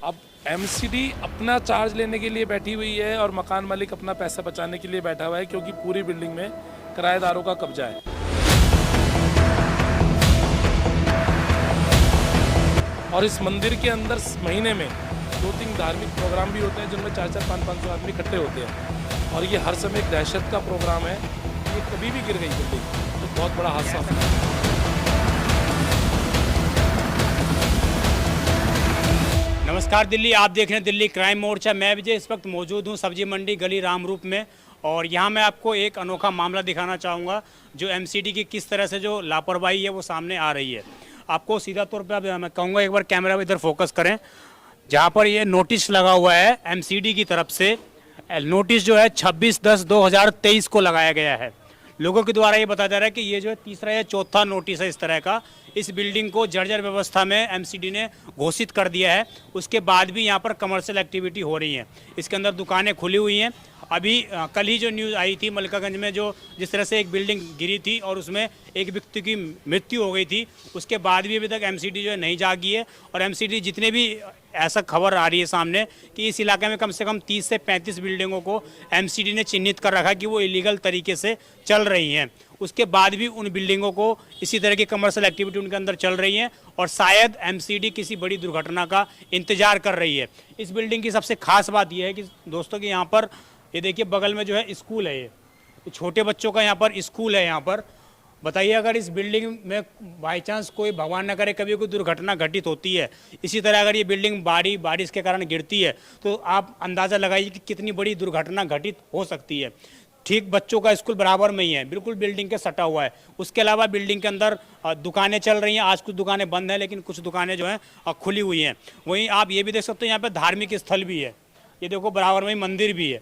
अब एमसीडी अपना चार्ज लेने के लिए बैठी हुई है और मकान मालिक अपना पैसा बचाने के लिए बैठा हुआ है, क्योंकि पूरी बिल्डिंग में किराएदारों का कब्जा है। और इस मंदिर के अंदर महीने में 2-3 धार्मिक प्रोग्राम भी होते हैं, जिनमें 400, 500 आदमी इकट्ठे होते हैं। और ये हर समय एक दहशत का प्रोग्राम है। ये कभी भी गिर गई बिल्डिंग तो बहुत बड़ा हादसा होता है। नमस्कार दिल्ली, आप देख रहे हैं दिल्ली क्राइम मोर्चा। मैं विजय इस वक्त मौजूद हूं सब्जी मंडी गली रामरूप में, और यहां मैं आपको एक अनोखा मामला दिखाना चाहूँगा जो एमसीडी की किस तरह से जो लापरवाही है वो सामने आ रही है। आपको सीधा तौर पे अब मैं कहूँगा एक बार कैमरा इधर फोकस करें, जहाँ पर ये नोटिस लगा हुआ है एमसीडी की तरफ से। नोटिस जो है 26/10/2023 को लगाया गया है। लोगों के द्वारा ये बताया जा रहा है कि ये जो है तीसरा या चौथा नोटिस है इस तरह का। इस बिल्डिंग को जर्जर व्यवस्था में एमसीडी ने घोषित कर दिया है। उसके बाद भी यहाँ पर कमर्शियल एक्टिविटी हो रही है। इसके अंदर दुकानें खुली हुई हैं। अभी कल ही जो न्यूज़ आई थी मलकागंज में, जो जिस तरह से एक बिल्डिंग गिरी थी और उसमें एक व्यक्ति की मृत्यु हो गई थी, उसके बाद भी अभी तक एमसीडी जो है नहीं जागी है। और एमसीडी जितने भी ऐसा खबर आ रही है सामने कि इस इलाके में कम से कम 30 से 35 बिल्डिंगों को एमसीडी ने चिन्हित कर रखा कि वो इलीगल तरीके से चल रही हैं। उसके बाद भी उन बिल्डिंगों को इसी तरह की कमर्शियल एक्टिविटी उनके अंदर चल रही है, और शायद एमसीडी किसी बड़ी दुर्घटना का इंतजार कर रही है। इस बिल्डिंग की सबसे खास बात यह है कि दोस्तों कि यहाँ पर ये देखिए बगल में जो है स्कूल है, ये छोटे बच्चों का यहाँ पर स्कूल है। यहाँ पर बताइए, अगर इस बिल्डिंग में बाई चांस कोई भगवान न करे कभी कोई दुर्घटना घटित होती है, इसी तरह अगर ये बिल्डिंग बारिश के कारण गिरती है, तो आप अंदाज़ा लगाइए कि कितनी बड़ी दुर्घटना घटित हो सकती है। ठीक बच्चों का स्कूल बराबर में ही है, बिल्कुल बिल्डिंग के सटा हुआ है। उसके अलावा बिल्डिंग के अंदर दुकानें चल रही हैं। आज कुछ दुकानें बंद हैं, लेकिन कुछ दुकानें जो हैं खुली हुई हैं। वहीं आप ये भी देख सकते हो यहाँ पे धार्मिक स्थल भी है। ये देखो बराबर में ही मंदिर भी है।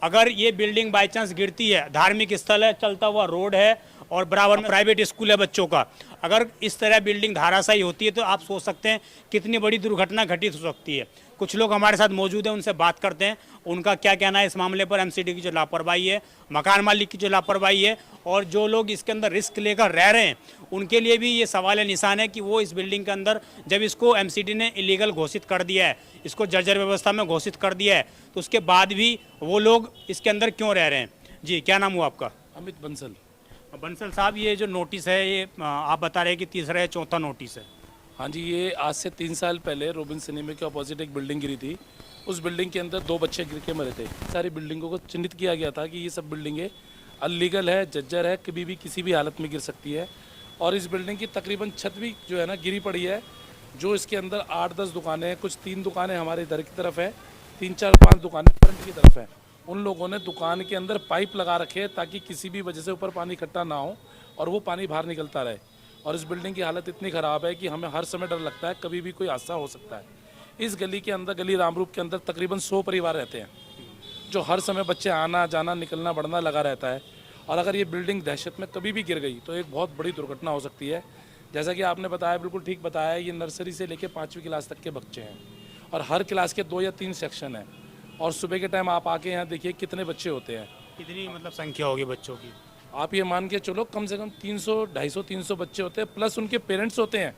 अगर ये बिल्डिंग बाई चांस गिरती है, धार्मिक स्थल है, चलता हुआ रोड है और बराबर में प्राइवेट स्कूल है बच्चों का, अगर इस तरह बिल्डिंग धाराशायी होती है तो आप सोच सकते हैं कितनी बड़ी दुर्घटना घटित हो सकती है। कुछ लोग हमारे साथ मौजूद हैं, उनसे बात करते हैं, उनका क्या कहना है इस मामले पर। एमसीडी की जो लापरवाही है, मकान मालिक की जो लापरवाही है, और जो लोग इसके अंदर रिस्क लेकर रह रहे हैं, उनके लिए भी ये सवाल निशान है कि वो इस बिल्डिंग के अंदर जब इसको एमसीडी ने इलीगल घोषित कर दिया है, इसको जर्जर व्यवस्था में घोषित कर दिया है, तो उसके बाद भी वो लोग इसके अंदर क्यों रह रहे हैं। जी, क्या नाम हुआ आपका? अमित बंसल। बंसल साहब, ये जो नोटिस है ये आप बता रहे हैं कि तीसरा या चौथा नोटिस है। हाँ जी, ये आज से 3 साल पहले रोबिन सिनेमा के अपोजिट एक बिल्डिंग गिरी थी। उस बिल्डिंग के अंदर 2 बच्चे गिर के मरे थे। सारी बिल्डिंगों को चिन्हित किया गया था कि ये सब बिल्डिंगें अनलीगल है, जर्जर है, कभी भी किसी भी हालत में गिर सकती है। और इस बिल्डिंग की तकरीबन छत भी जो है ना गिरी पड़ी है। जो इसके अंदर 8-10 दुकानें हैं, कुछ 3 दुकानें हमारे इधर की तरफ है, 3-4-5 दुकानें फ्रंट की तरफ है। उन लोगों ने दुकान के अंदर पाइप लगा रखे ताकि किसी भी वजह से ऊपर पानी इकट्ठा ना हो और वो पानी बाहर निकलता रहे। और इस बिल्डिंग की हालत इतनी ख़राब है कि हमें हर समय डर लगता है कभी भी कोई हादसा हो सकता है। इस गली के अंदर, गली रामरूप के अंदर तकरीबन 100 परिवार रहते हैं, जो हर समय बच्चे आना जाना निकलना बढ़ना लगा रहता है। और अगर ये बिल्डिंग दहशत में कभी भी गिर गई तो एक बहुत बड़ी दुर्घटना हो सकती है। जैसा कि आपने बताया, बिल्कुल ठीक बताया, ये नर्सरी से लेकर 5वीं क्लास तक के बच्चे हैं और हर क्लास के 2 या 3 सेक्शन हैं। और सुबह के टाइम आप आके यहाँ देखिए कितने बच्चे होते हैं। कितनी मतलब संख्या होगी बच्चों की? आप ये मान के चलो कम से कम 300-250-300 बच्चे होते हैं, प्लस उनके पेरेंट्स होते हैं।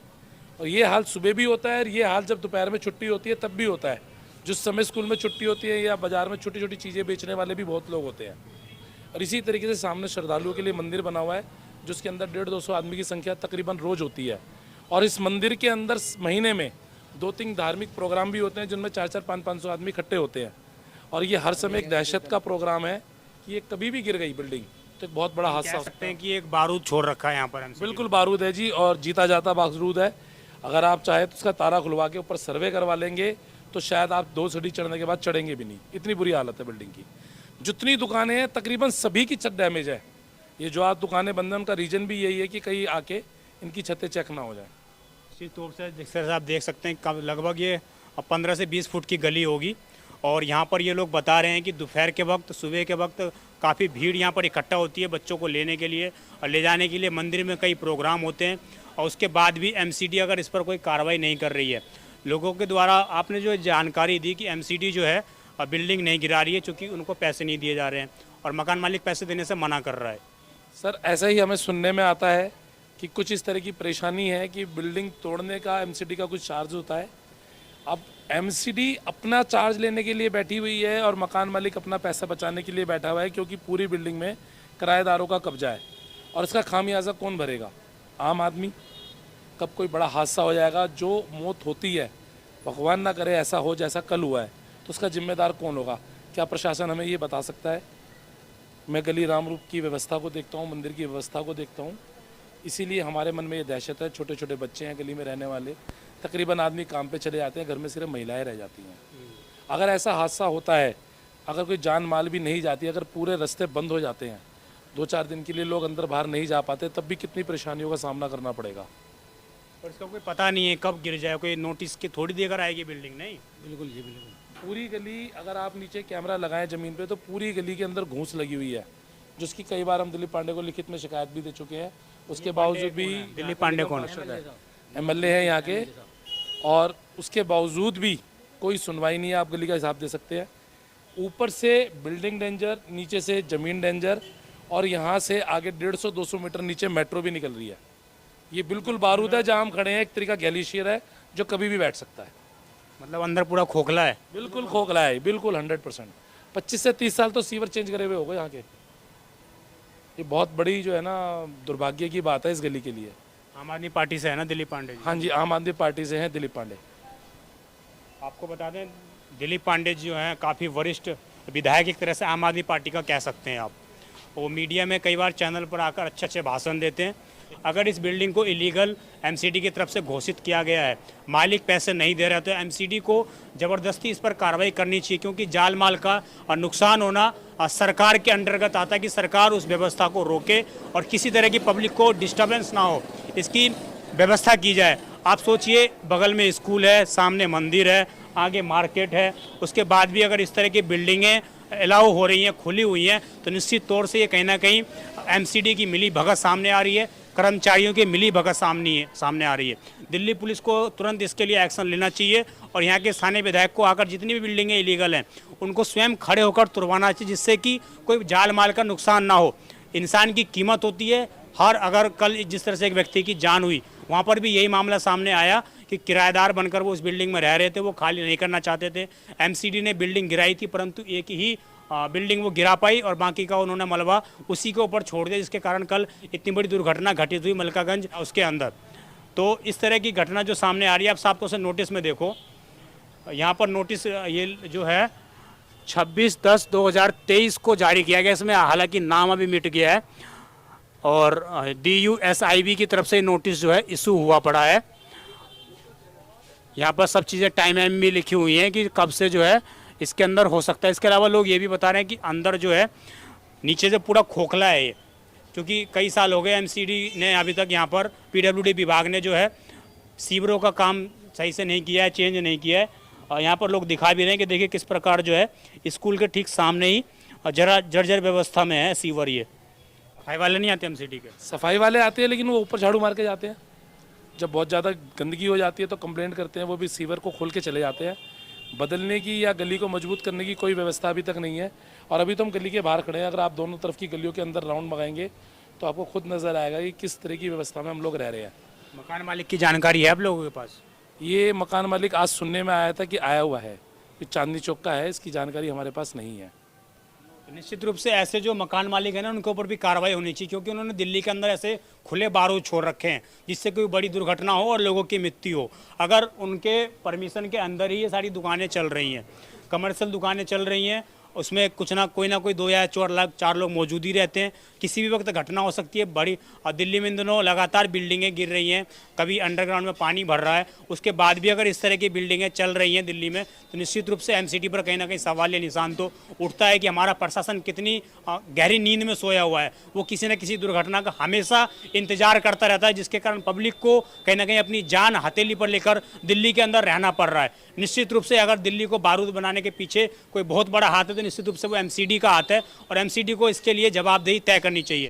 और ये हाल सुबह भी होता है और ये हाल जब दोपहर में छुट्टी होती है तब भी होता है। जिस समय स्कूल में छुट्टी होती है या बाज़ार में छोटी छोटी चीज़ें बेचने वाले भी बहुत लोग होते हैं। और इसी तरीके से सामने श्रद्धालुओं के लिए मंदिर बना हुआ है, जिसके अंदर 150-200 आदमी की संख्या तकरीबन रोज़ होती है। और इस मंदिर के अंदर महीने में 2-3 धार्मिक प्रोग्राम भी होते हैं, जिनमें 400, 500 आदमी इकट्ठे होते हैं। और ये हर समय एक दहशत का प्रोग्राम है कि ये कभी भी गिर गई बिल्डिंग तो एक बहुत बड़ा हादसा हो सकते हैं कि एक बारूद छोड़ रखा है यहाँ पर एमसीडी। बिल्कुल बारूद है जी, और जीता जाता बारूद है। अगर आप चाहे तो उसका तारा खुलवा के ऊपर सर्वे करवा लेंगे तो शायद आप 2 सीढ़ी चढ़ने के बाद चढ़ेंगे भी नहीं, इतनी बुरी हालत है बिल्डिंग की। जितनी दुकानें हैं तकरीबन सभी की छत डैमेज है। ये जो आज दुकानें बंद हैं उनका रीज़न भी यही है कि कहीं आके इनकी छतें चेक ना हो जाए। इसी तौर से जिस तरह से आप देख सकते हैं लगभग ये 15 से 20 फुट की गली होगी। और यहाँ पर ये लोग बता रहे हैं कि दोपहर के वक्त, सुबह के वक्त काफ़ी भीड़ यहाँ पर इकट्ठा होती है बच्चों को लेने के लिए और ले जाने के लिए। मंदिर में कई प्रोग्राम होते हैं और उसके बाद भी एमसीडी अगर इस पर कोई कार्रवाई नहीं कर रही है। लोगों के द्वारा आपने जो जानकारी दी कि एमसीडी जो है बिल्डिंग नहीं गिरा रही है क्योंकि उनको पैसे नहीं दिए जा रहे हैं और मकान मालिक पैसे देने से मना कर रहा है। सर, ऐसा ही हमें सुनने में आता है कि कुछ इस तरह की परेशानी है कि बिल्डिंग तोड़ने का एमसीडी का कुछ चार्ज होता है। अब एमसीडी अपना चार्ज लेने के लिए बैठी हुई है और मकान मालिक अपना पैसा बचाने के लिए बैठा हुआ है, क्योंकि पूरी बिल्डिंग में किराएदारों का कब्जा है। और इसका खामियाजा कौन भरेगा? आम आदमी। कब कोई बड़ा हादसा हो जाएगा, जो मौत होती है, भगवान ना करे ऐसा हो जैसा कल हुआ है, तो उसका जिम्मेदार कौन होगा? क्या प्रशासन हमें ये बता सकता है? मैं गली रामरूप की व्यवस्था को देखता हूँ, मंदिर की व्यवस्था को देखता हूँ, इसीलिए हमारे मन में ये दहशत है। छोटे छोटे बच्चे हैं गली में रहने वाले, तकरीबन आदमी काम पे चले जाते हैं, घर में सिर्फ महिलाएं रह जाती हैं। अगर ऐसा हादसा होता है, अगर कोई जान माल भी नहीं जाती, अगर पूरे रास्ते बंद हो जाते हैं, 2-4 दिन के लिए लोग अंदर बाहर नहीं जा पाते, तब भी कितनी परेशानियों का सामना करना पड़ेगा। और इसका कोई पता नहीं है कब गिर जाए, कोई नोटिस की थोड़ी देर आएगी बिल्डिंग, नहीं? बिल्कुल जी बिल्कुल। पूरी गली, अगर आप नीचे कैमरा लगाएं ज़मीन पे, तो पूरी गली के अंदर घूस लगी हुई है, जिसकी कई बार हम दिलीप पांडे को लिखित में शिकायत भी दे चुके हैं। उसके बावजूद भी दिलीप पांडे कौन एमएलए हैं यहाँ के, और उसके बावजूद भी कोई सुनवाई नहीं है। आप गली का हिसाब दे सकते हैं। ऊपर से बिल्डिंग डेंजर, नीचे से ज़मीन डेंजर, और यहाँ से आगे 150-200 मीटर नीचे मेट्रो भी निकल रही है। ये बिल्कुल बारूद है जहाँ हम खड़े हैं, एक तरीका ग्लेशियर है जो कभी भी बैठ सकता है। मतलब अंदर पूरा खोखला है? बिल्कुल खोखला है, बिल्कुल 100%। 25 से 30 साल तो सीवर चेंज करे हुए होगा यहाँ के। ये बहुत बड़ी जो है ना दुर्भाग्य की बात है इस गली के लिए। आम आदमी पार्टी से है ना दिलीप पांडे जी? हाँ जी, आम आदमी पार्टी से हैं दिलीप पांडे। आपको बता दें, दिलीप पांडे जी जो हैं काफ़ी वरिष्ठ विधायक एक तरह से आम आदमी पार्टी का कह सकते हैं आप। वो मीडिया में कई बार चैनल पर आकर अच्छे अच्छे भाषण देते हैं। अगर इस बिल्डिंग को इलीगल एमसीडी की तरफ से घोषित किया गया है, मालिक पैसे नहीं दे रहे, तो एमसीडी को ज़बरदस्ती इस पर कार्रवाई करनी चाहिए, क्योंकि जाल माल का नुकसान होना सरकार के अंतर्गत आता है कि सरकार उस व्यवस्था को रोके और किसी तरह की पब्लिक को डिस्टर्बेंस ना हो, इसकी व्यवस्था की जाए। आप सोचिए, बगल में स्कूल है, सामने मंदिर है, आगे मार्केट है, उसके बाद भी अगर इस तरह की बिल्डिंगें अलाउ हो रही हैं, खुली हुई हैं, तो निश्चित तौर से ये कहीं ना कहीं एमसीडी की मिली भगत सामने आ रही है, कर्मचारियों की मिली भगत सामने आ रही है। दिल्ली पुलिस को तुरंत इसके लिए एक्शन लेना चाहिए और यहाँ के स्थानीय विधायक को आकर जितनी भी बिल्डिंगें इलीगल हैं उनको स्वयं खड़े होकर तुड़वाना चाहिए, जिससे कि कोई जाल माल का नुकसान ना हो। इंसान की कीमत होती है हर, अगर कल जिस तरह से एक व्यक्ति की जान हुई, वहाँ पर भी यही मामला सामने आया कि किराएदार बनकर वो उस बिल्डिंग में रह रहे थे, वो खाली नहीं करना चाहते थे। एमसीडी ने बिल्डिंग गिराई थी, परंतु एक ही बिल्डिंग वो गिरा पाई और बाकी का उन्होंने मलबा उसी के ऊपर छोड़ दिया, जिसके कारण कल इतनी बड़ी दुर्घटना घटित हुई मलकागंज उसके अंदर। तो इस तरह की घटना जो सामने आ रही है, आप साफ तौर से नोटिस में देखो, यहाँ पर नोटिस ये जो है 26/10/2023 को जारी किया गया। इसमें हालांकि नाम अभी मिट गया है और DUSIB की तरफ से नोटिस जो है इशू हुआ पड़ा है। यहाँ पर सब चीज़ें टाइम भी लिखी हुई हैं कि कब से जो है इसके अंदर हो सकता है। इसके अलावा लोग ये भी बता रहे हैं कि अंदर जो है नीचे से पूरा खोखला है ये, क्योंकि कई साल हो गए एमसीडी ने अभी तक यहाँ पर PWD विभाग ने जो है सीवरों का काम सही से नहीं किया है, चेंज नहीं किया है। और यहाँ पर लोग दिखा भी रहे हैं कि देखिए किस प्रकार जो है स्कूल के ठीक सामने ही जरा जर्जर व्यवस्था में है सीवर। ये सफाई वाले नहीं आते एमसीडी के? सफाई वाले आते हैं, लेकिन वो ऊपर झाड़ू मार के जाते हैं। जब बहुत ज़्यादा गंदगी हो जाती है तो कंप्लेंट करते हैं, वो भी सीवर को खोल के चले जाते हैं। बदलने की या गली को मजबूत करने की कोई व्यवस्था अभी तक नहीं है। और अभी तो हम गली के बाहर खड़े हैं, अगर आप दोनों तरफ की गलियों के अंदर राउंड लगाएंगे तो आपको खुद नज़र आएगा कि किस तरह की व्यवस्था में हम लोग रह रहे हैं। मकान मालिक की जानकारी है आप लोगों के पास? ये मकान मालिक आज सुनने में आया था कि आया हुआ है, कि चांदनी चौक का है, इसकी जानकारी हमारे पास नहीं है। निश्चित रूप से ऐसे जो मकान मालिक हैं ना, उनके ऊपर भी कार्रवाई होनी चाहिए, क्योंकि उन्होंने दिल्ली के अंदर ऐसे खुले बारूद छोड़ रखे हैं जिससे कोई बड़ी दुर्घटना हो और लोगों की मृत्यु हो। अगर उनके परमिशन के अंदर ही ये सारी दुकानें चल रही हैं, कमर्शियल दुकानें चल रही हैं, उसमें कुछ ना कोई 2 या 4 लोग मौजूद ही रहते हैं, किसी भी वक्त घटना हो सकती है बड़ी। और दिल्ली में इन दिनों लगातार बिल्डिंगें गिर रही हैं, कभी अंडरग्राउंड में पानी भर रहा है, उसके बाद भी अगर इस तरह की बिल्डिंगें चल रही हैं दिल्ली में, तो निश्चित रूप से एमसीडी पर कहीं ना कहीं सवाल या निशान तो उठता है कि हमारा प्रशासन कितनी गहरी नींद में सोया हुआ है। वो किसी न किसी दुर्घटना का हमेशा इंतजार करता रहता है, जिसके कारण पब्लिक को कहीं ना कहीं अपनी जान हथेली पर लेकर दिल्ली के अंदर रहना पड़ रहा है। निश्चित रूप से अगर दिल्ली को बारूद बनाने के पीछे कोई बहुत बड़ा हाथ है तो निश्चित रूप से वो एमसीडी का हाथ है और एमसीडी को इसके लिए जवाबदेही तय करनी चाहिए।